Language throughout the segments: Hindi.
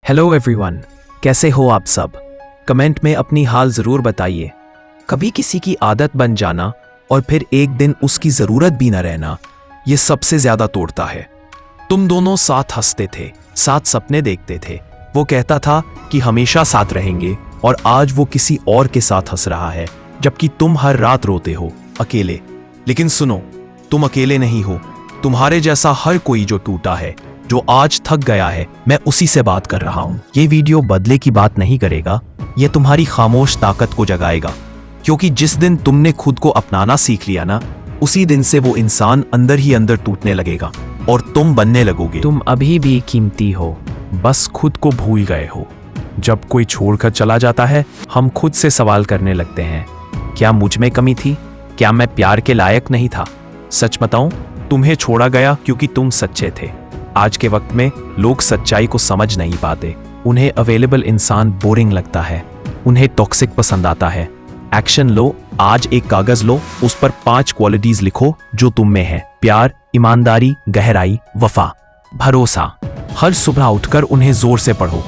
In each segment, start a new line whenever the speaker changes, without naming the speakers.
हेलो एवरीवन, कैसे हो आप सब? कमेंट में अपनी हाल ज़रूर बताइए। कभी किसी की आदत बन जाना और फिर एक दिन उसकी ज़रूरत भी न रहना, ये सबसे ज़्यादा तोड़ता है। तुम दोनों साथ हंसते थे, साथ सपने देखते थे। वो कहता था कि हमेशा साथ रहेंगे और आज वो किसी और के साथ हंस रहा है, जबकि तुम हर रात रोते हो अकेले। लेकिन सुनो, तुम अकेले नहीं हो। तुम्हारे जैसा हर कोई जो टूटा है, जो आज थक गया है, मैं उसी से बात कर रहा हूं। ये वीडियो बदले की बात नहीं करेगा, ये तुम्हारी खामोश ताकत को जगाएगा। क्योंकि जिस दिन तुमने खुद को अपनाना सीख लिया ना, उसी दिन से वो इंसान अंदर ही अंदर टूटने लगेगा और तुम बनने लगोगे।
तुम अभी भी कीमती हो, बस खुद को भूल गए हो। जब कोई छोड़कर चला जाता है, हम खुद से सवाल करने लगते हैं, क्या मुझ में कमी थी? क्या मैं प्यार के लायक नहीं था? सच बताऊं, तुम्हें छोड़ा गया क्योंकि तुम सच्चे थे। आज के वक्त में लोग सच्चाई को समझ नहीं पाते। उन्हें अवेलेबल इंसान बोरिंग लगता है, उन्हें टॉक्सिक पसंद आता है। एक्शन लो। आज एक कागज लो, उस पर 5 क्वालिटीज लिखो जो तुम में है। प्यार, ईमानदारी, गहराई, वफा, भरोसा। हर सुबह उठकर उन्हें जोर से पढ़ो।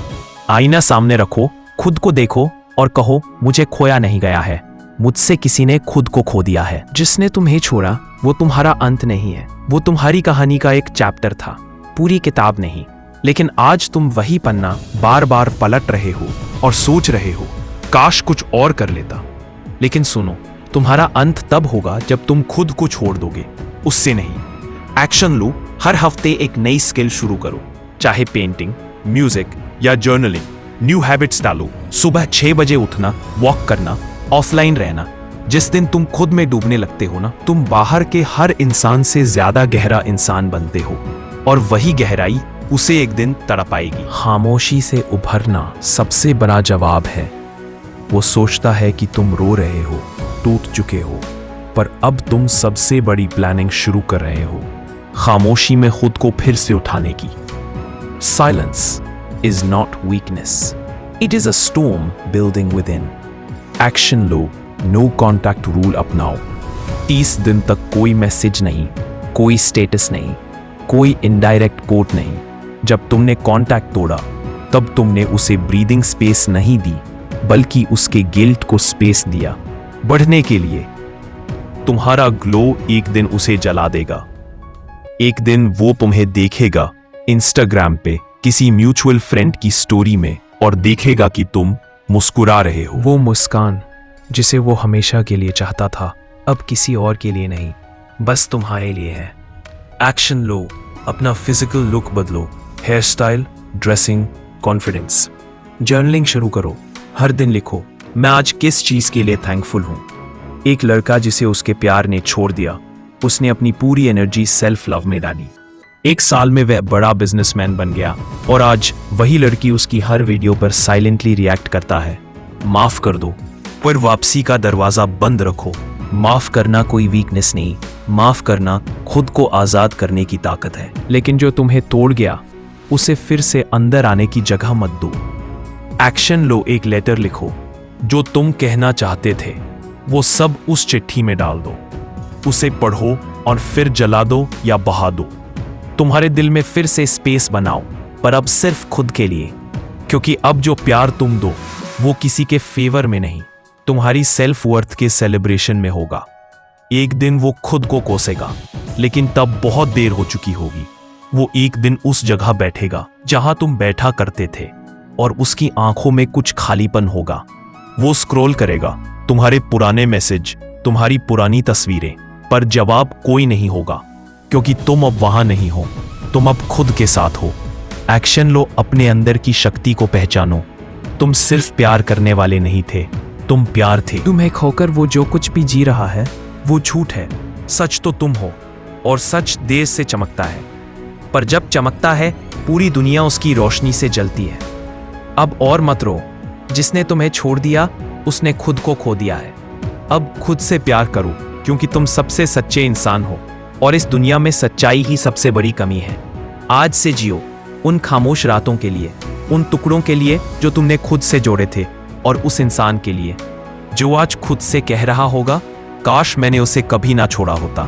आईना सामने रखो, खुद को देखो और कहो, मुझे खोया नहीं गया है, मुझसे किसी ने खुद को खो दिया है। जिसने तुम्हें छोड़ा वो तुम्हारा अंत नहीं है, वो तुम्हारी कहानी का एक चैप्टर था, पूरी किताब नहीं। लेकिन आज तुम वही पन्ना बार बार पलट रहे हो और सोच रहे हो, काश कुछ और कर लेता। लेकिन सुनो, तुम्हारा अंत तब होगा जब तुम खुद को छोड़ दोगे, उससे नहीं। एक्शन लो। हर हफ्ते एक नई स्किल शुरू करो, चाहे पेंटिंग, म्यूजिक या जर्नलिंग। न्यू हैबिट्स डालो। सुबह 6 बजे उठना, वॉक करना, ऑफलाइन रहना। जिस दिन तुम खुद में डूबने लगते हो ना, तुम बाहर के हर इंसान से ज्यादा गहरा इंसान बनते हो और वही गहराई उसे एक दिन तड़पाएगी। खामोशी से उभरना सबसे बड़ा जवाब है। वो सोचता है कि तुम रो रहे हो, टूट चुके हो, पर अब तुम सबसे बड़ी प्लानिंग शुरू कर रहे हो, खामोशी में खुद को फिर से उठाने की। Silence is not weakness, it is a storm building within. Action लो। नो कॉन्टैक्ट रूल अपनाओ। 30 दिन तक कोई मैसेज नहीं, कोई स्टेटस नहीं, कोई इनडायरेक्ट कोट नहीं। जब तुमने कॉन्टैक्ट तोड़ा, तब तुमने उसे ब्रीदिंग स्पेस नहीं दी, बल्कि उसके गिल्ट को स्पेस दिया बढ़ने के लिए। तुम्हारा ग्लो एक दिन उसे जला देगा। एक दिन वो तुम्हें देखेगा इंस्टाग्राम पे किसी म्यूचुअल फ्रेंड की स्टोरी में और देखेगा कि तुम मुस्कुरा रहे हो।
वो मुस्कान जिसे वो हमेशा के लिए चाहता था, अब किसी और के लिए नहीं, बस तुम्हारे लिए है। एक्शन लो। अपना फिजिकल लुक बदलो, hair style, dressing, confidence. Journaling शुरू करो। हर दिन लिखो, मैं आज किस चीज के लिए थैंकफुल हूं। एक लड़का जिसे उसके प्यार ने छोड़ दिया, उसने अपनी पूरी एनर्जी सेल्फ लव में डाली। 1 साल में वह बड़ा बिजनेसमैन बन गया और आज वही लड़की उसकी हर वीडियो पर साइलेंटली रिएक्ट करता है। माफ कर दो, पर वापसी का दरवाजा बंद रखो। माफ करना कोई वीकनेस नहीं, माफ करना खुद को आजाद करने की ताकत है। लेकिन जो तुम्हें तोड़ गया, उसे फिर से अंदर आने की जगह मत दो। एक्शन लो। एक लेटर लिखो, जो तुम कहना चाहते थे वो सब उस चिट्ठी में डाल दो। उसे पढ़ो और फिर जला दो या बहा दो। तुम्हारे दिल में फिर से स्पेस बनाओ, पर अब सिर्फ खुद के लिए। क्योंकि अब जो प्यार तुम दो, वो किसी के फेवर में नहीं, तुम्हारी सेल्फ वर्थ के सेलिब्रेशन में होगा। एक दिन वो खुद को कोसेगा, लेकिन तब बहुत देर हो चुकी होगी। वो एक दिन उस जगह बैठेगा जहां तुम बैठा करते थे और उसकी आंखों में कुछ खालीपन होगा। वो स्क्रॉल करेगा तुम्हारे पुराने मैसेज, तुम्हारी पुरानी तस्वीरें, पर जवाब कोई नहीं होगा, क्योंकि तुम अब वहां नहीं हो, तुम अब खुद के साथ हो। एक्शन लो। अपने अंदर की शक्ति को पहचानो। तुम सिर्फ प्यार करने वाले नहीं थे, तुम प्यार थे। तुम्हें खोकर वो जो कुछ भी जी रहा है वो झूठ है। सच तो तुम हो और सच देर से चमकता है, पर जब चमकता है पूरी दुनिया उसकी रोशनी से जलती है। अब और मत रो। जिसने तुम्हें छोड़ दिया उसने खुद को खो दिया है। अब खुद से प्यार करो, क्योंकि तुम सबसे सच्चे इंसान हो और इस दुनिया में सच्चाई ही सबसे बड़ी कमी है। आज से जियो उन खामोश रातों के लिए, उन टुकड़ों के लिए जो तुमने खुद से जोड़े थे, और उस इंसान के लिए जो आज खुद से कह रहा होगा, काश मैंने उसे कभी ना छोड़ा होता।